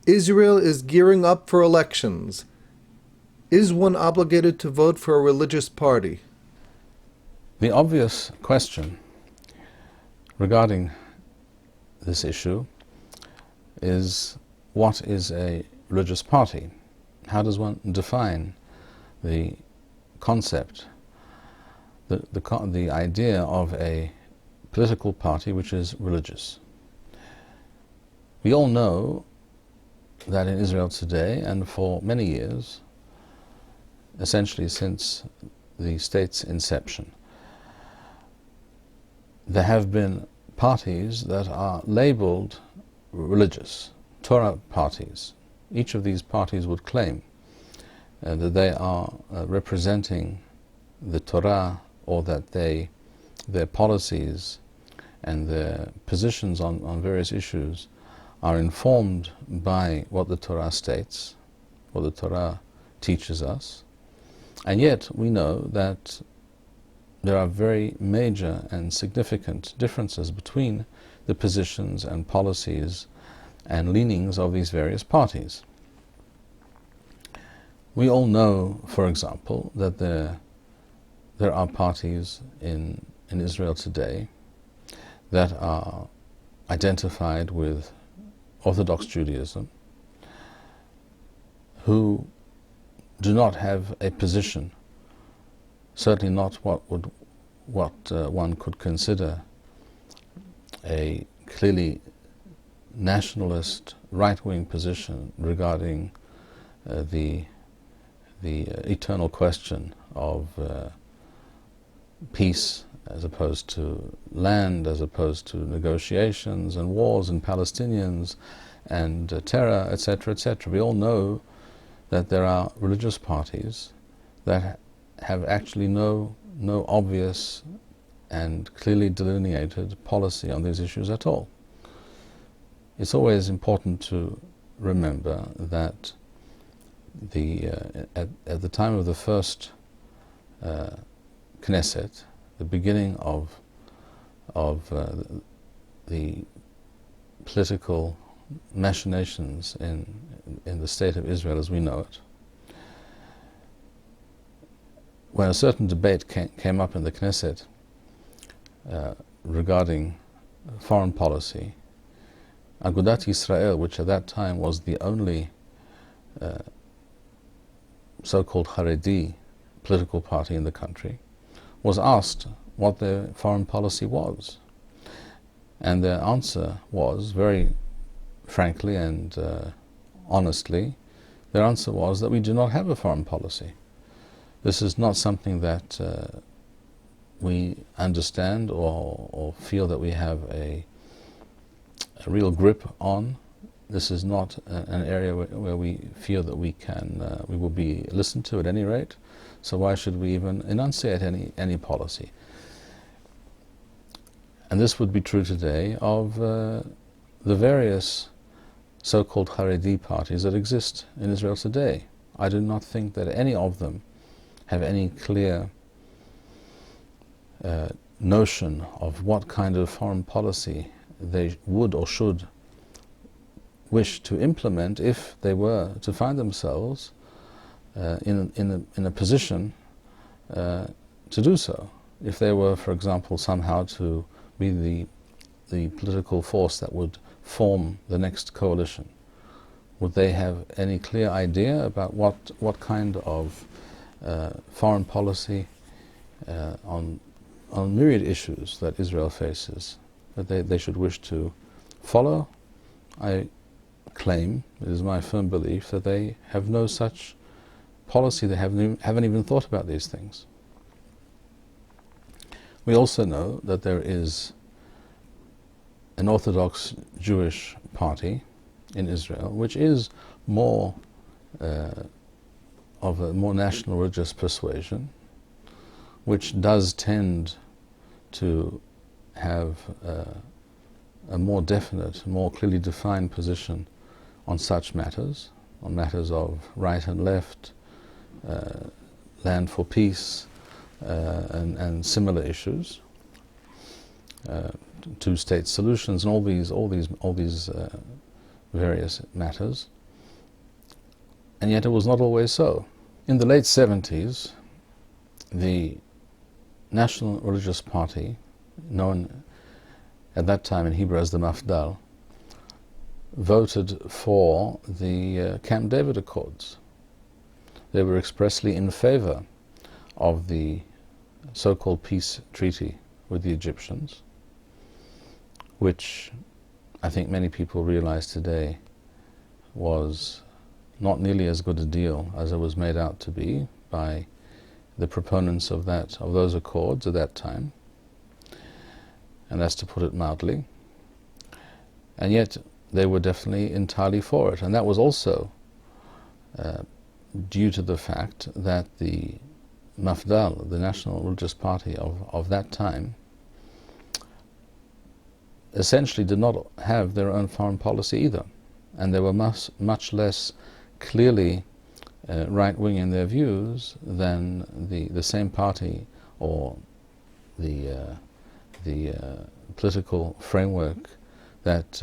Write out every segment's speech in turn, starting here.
Israel is gearing up for elections. Is one obligated to vote for a religious party? The obvious question regarding this issue is, what is a religious party? How does one define the concept, the idea of a political party which is religious? We all know that in Israel today, and for many years, essentially since the state's inception, there have been parties that are labeled religious, Torah parties. Each of these parties would claim that they are representing the Torah, or that their policies and their positions on various issues are informed by what the Torah states, what the Torah teaches us. And yet we know that there are very major and significant differences between the positions and policies and leanings of these various parties. We all know, for example, that there are parties in Israel today that are identified with Orthodox Judaism, who do not have a position, certainly not what one could consider a clearly nationalist right-wing position regarding the eternal question of peace as opposed to land, as opposed to negotiations and wars and Palestinians and terror, etc., etc. We all know that there are religious parties that have actually no obvious and clearly delineated policy on these issues at all. It's always important to remember that at the time of the first Knesset, the beginning of the political machinations in the state of Israel as we know it, when a certain debate came up in the Knesset regarding foreign policy, Agudat Yisrael, which at that time was the only so-called Haredi political party in the country, was asked what their foreign policy was. And their answer was, very frankly and honestly, their answer was that we do not have a foreign policy. This is not something that we understand or feel that we have a real grip on. This is not an area where we feel that we will be listened to at any rate. So why should we even enunciate any policy? And this would be true today of the various so-called Haredi parties that exist in Israel today. I do not think that any of them have any clear notion of what kind of foreign policy they would or should wish to implement if they were to find themselves in a position to do so. If they were, for example, somehow to be the political force that would form the next coalition, would they have any clear idea about what kind of foreign policy on myriad issues that Israel faces that they should wish to follow? I claim, it is my firm belief, that they have no such policy. They haven't even thought about these things. We also know that there is an Orthodox Jewish party in Israel which is more of a more national religious persuasion, which does tend to have a more definite, more clearly defined position on such matters, on matters of right and left, land for peace, and similar issues, two-state solutions, and all these various matters. and yet it was not always so. In the late 70s, the National Religious Party, known at that time in Hebrew as the Mafdal, voted for the Camp David Accords. They were expressly in favor of the so-called peace treaty with the Egyptians, which I think many people realize today was not nearly as good a deal as it was made out to be by the proponents of those accords at that time, and that's to put it mildly. And yet they were definitely entirely for it, and that was also due to the fact that the Mafdal, the National Religious Party of that time, essentially did not have their own foreign policy either, and they were much less clearly right-wing in their views than the same party or the political framework that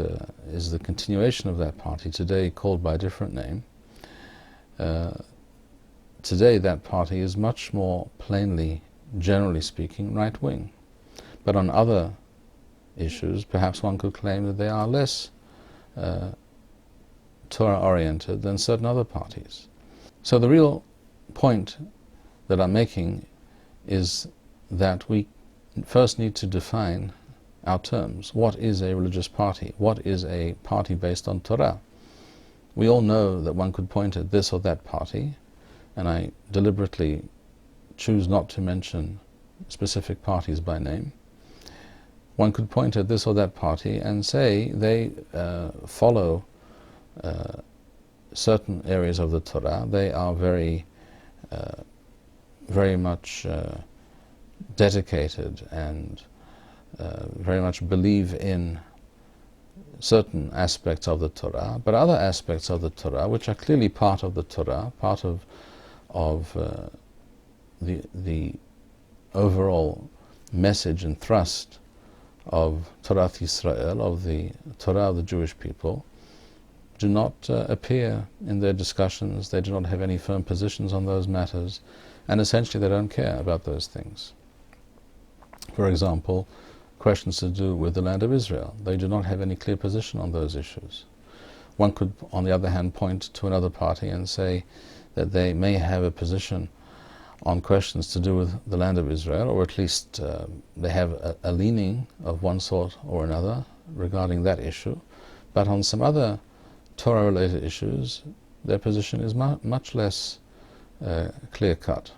is the continuation of that party, today called by a different name. Today that party is much more plainly, generally speaking, right-wing. But on other issues, perhaps one could claim that they are less Torah-oriented than certain other parties. So the real point that I'm making is that we first need to define our terms. What is a religious party? What is a party based on Torah? We all know that one could point at this or that party, and I deliberately choose not to mention specific parties by name. One could point at this or that party and say they follow certain areas of the Torah. They are very much dedicated and very much believe in certain aspects of the Torah, but other aspects of the Torah, which are clearly part of the Torah, part of the overall message and thrust of Torah Yisrael, of the Torah of the Jewish people, do not appear in their discussions. They do not have any firm positions on those matters, and essentially they don't care about those things. For example, questions to do with the land of Israel. They do not have any clear position on those issues. One could, on the other hand, point to another party and say that they may have a position on questions to do with the land of Israel, or at least they have a leaning of one sort or another regarding that issue, but on some other Torah-related issues, their position is much less clear-cut.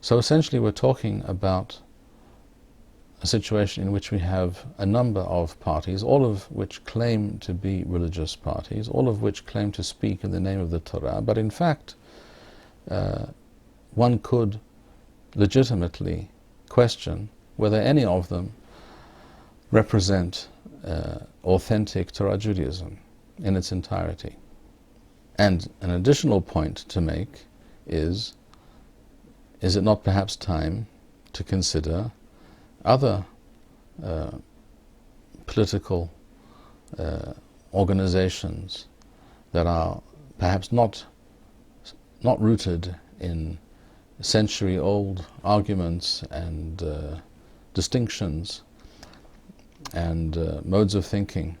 So essentially we're talking about a situation in which we have a number of parties, all of which claim to be religious parties, all of which claim to speak in the name of the Torah, but in fact one could legitimately question whether any of them represent authentic Torah Judaism in its entirety. And an additional point to make is it not perhaps time to consider other political organizations that are perhaps not rooted in century-old arguments and distinctions and modes of thinking,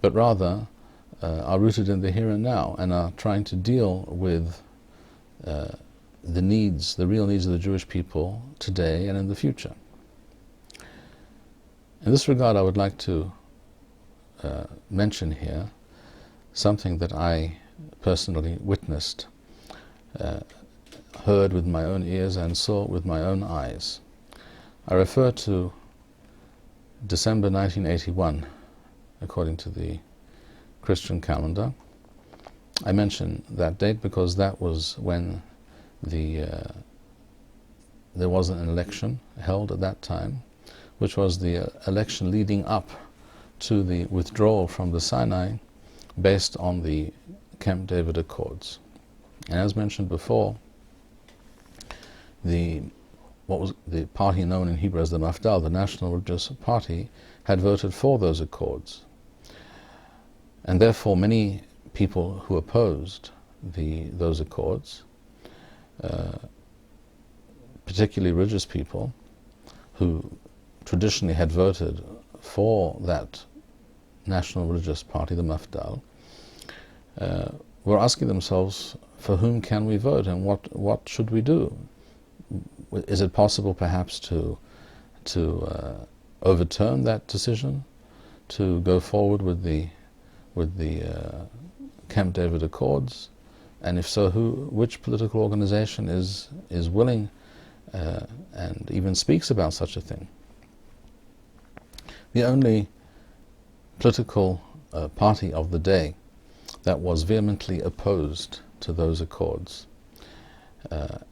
but rather are rooted in the here and now and are trying to deal with the real needs of the Jewish people today and in the future. In this regard, I would like to mention here something that I personally witnessed, heard with my own ears and saw with my own eyes. I refer to December 1981, according to the Christian calendar. I mention that date because that was when there was an election held at that time, which was the election leading up to the withdrawal from the Sinai based on the Camp David Accords. And as mentioned before, what was the party known in Hebrew as the Mafdal, the National Religious Party, had voted for those accords. And therefore many people who opposed those accords, particularly religious people who traditionally had voted for that national religious party, the Mafdal, were asking themselves, for whom can we vote and what should we do? Is it possible perhaps to overturn that decision, to go forward with the Camp David Accords? And if so, which political organization is willing and even speaks about such a thing? The only political party of the day that was vehemently opposed to those accords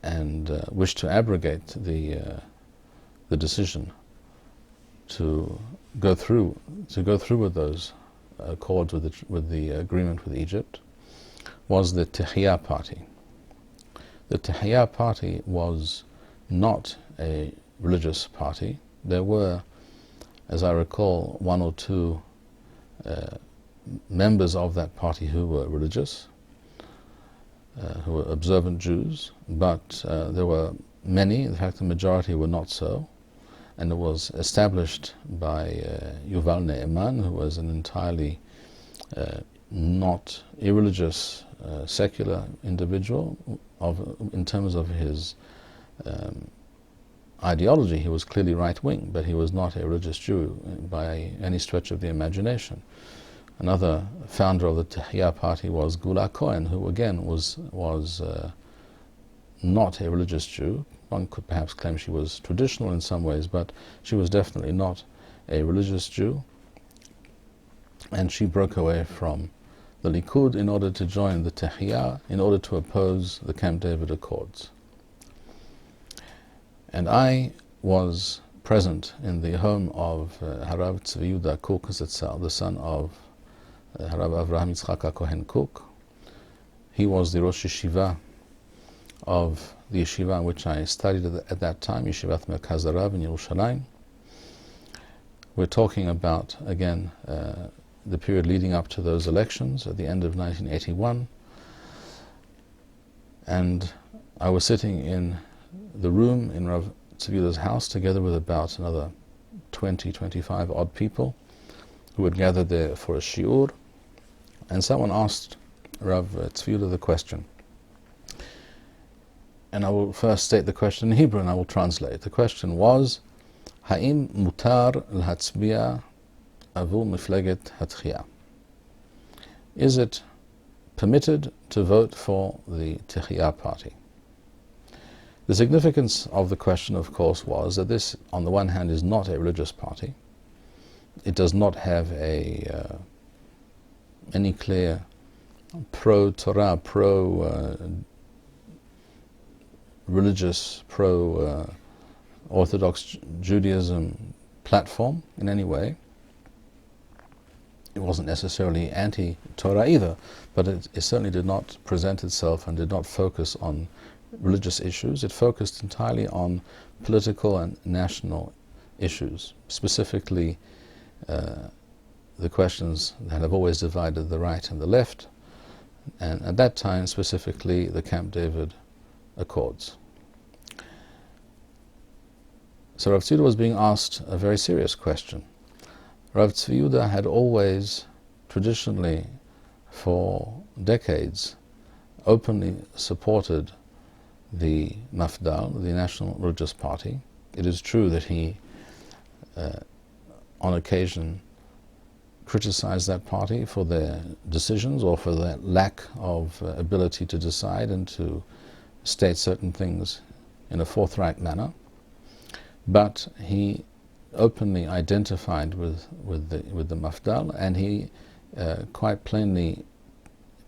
and wished to abrogate the decision to go through with those accords with the agreement with Egypt was the Tehiyah party. The Tehiyah party was not a religious party. There were, as I recall, one or two members of that party who were religious, who were observant Jews, but there were many, in fact the majority were not so, and it was established by Yuval Ne'eman, who was an entirely not irreligious, secular individual. In terms of his ideology, he was clearly right-wing, but he was not a religious Jew by any stretch of the imagination. Another founder of the Tehiyah party was Gula Cohen, who again was not a religious Jew. One could perhaps claim she was traditional in some ways, but she was definitely not a religious Jew. And she broke away from the Likud in order to join the Tehiyah, in order to oppose the Camp David Accords. And I was present in the home of Harav Tzvi Yehuda Kook Zetzal, the son of Harav Avraham Yitzchak Kohen Kook. He was the Rosh Yeshiva of the yeshiva in which I studied at that time, Yeshivat Merkaz Harav in Yerushalayim. We're talking about, again, the period leading up to those elections at the end of 1981. And I was sitting in the room in Rav Tzvi Yehuda's house together with about another 20, 25 odd people who had gathered there for a shiur, and someone asked Rav Tzvi Yehuda the question. And I will first state the question in Hebrew and I will translate. The question was, Ha'im mutar l'hatzbiya avur mifleget hatchiyah? Is it permitted to vote for the Tehiyah party? The significance of the question, of course, was that this, on the one hand, is not a religious party. It does not have any clear pro-Torah, pro-religious, pro-Orthodox Judaism platform in any way. It wasn't necessarily anti-Torah either, but it certainly did not present itself and did not focus on religious issues. It focused entirely on political and national issues, specifically the questions that have always divided the right and the left, and at that time specifically the Camp David Accords. So Rav Tzvi Yehuda was being asked a very serious question. Rav Tzvi Yehuda had always, traditionally, for decades, openly supported the Mafdal, the National Religious Party. It is true that he, on occasion, criticized that party for their decisions or for their lack of ability to decide and to state certain things in a forthright manner. But he openly identified with the Mafdal, and he quite plainly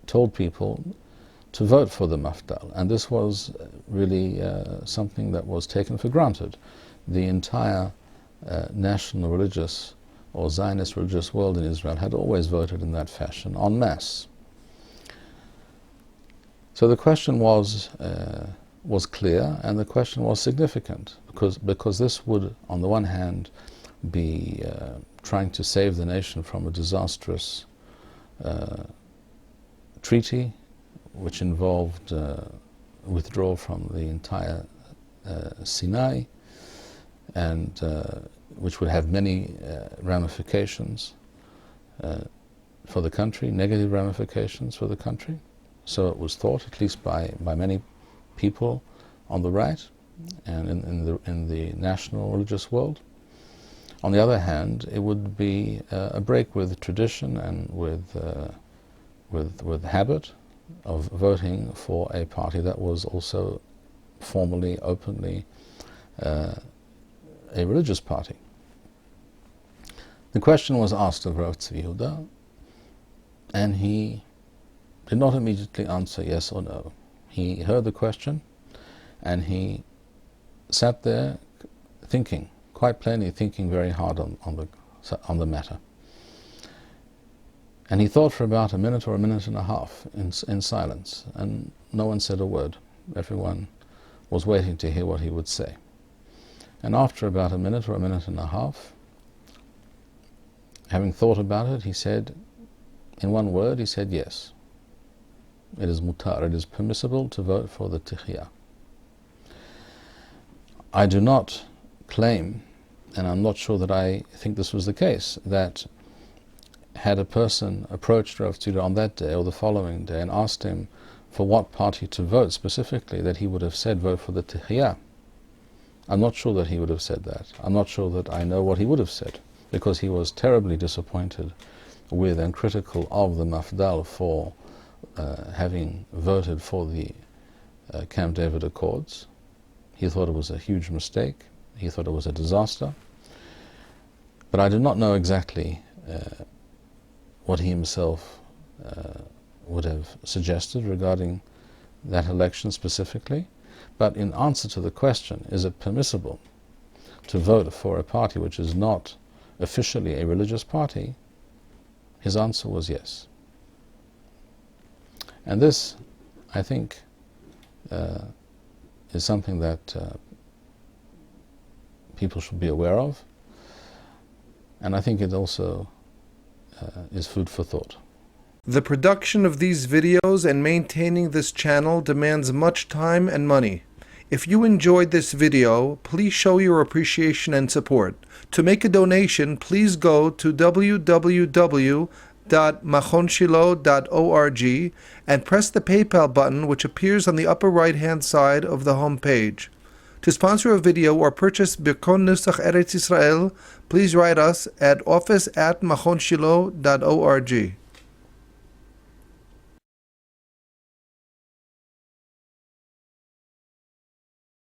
told people to vote for the Mafdal. And this was really something that was taken for granted. The entire national religious or Zionist religious world in Israel had always voted in that fashion, en masse. So the question was clear, and the question was significant, because this would, on the one hand, be trying to save the nation from a disastrous treaty which involved withdrawal from the entire Sinai, and which would have many ramifications for the country, negative ramifications for the country. So it was thought, at least by many people on the right and in the national religious world. On the other hand, it would be a break with tradition and with habit of voting for a party that was also formally, openly a religious party. The question was asked of Rav Tzvi Yehuda, and he did not immediately answer yes or no. He heard the question, and he sat there thinking, quite plainly thinking very hard on the matter. And he thought for about a minute or a minute and a half in silence, and no one said a word. Everyone was waiting to hear what he would say. And after about a minute or a minute and a half, having thought about it, he said, in one word, he said yes. It is mutar, it is permissible to vote for the Tichiyah. I do not claim, and I'm not sure that I think this was the case, that had a person approached Rav Tzvi on that day or the following day and asked him for what party to vote specifically, that he would have said vote for the Tichiyah. I'm not sure that he would have said that. I'm not sure that I know what he would have said, because he was terribly disappointed with and critical of the Mafdal for having voted for the Camp David Accords. He thought it was a huge mistake. He thought it was a disaster. But I do not know exactly what he himself would have suggested regarding that election specifically. But in answer to the question, is it permissible to vote for a party which is not officially a religious party, his answer was yes. And this, I think, is something that people should be aware of, and I think it also is food for thought. The production of these videos and maintaining this channel demands much time and money. If you enjoyed this video, please show your appreciation and support. To make a donation, please go to www.machonshilo.org and press the PayPal button, which appears on the upper right-hand side of the home page. To sponsor a video or purchase Birkon Nusach Eretz Yisrael, please write us at office@machonshilo.org.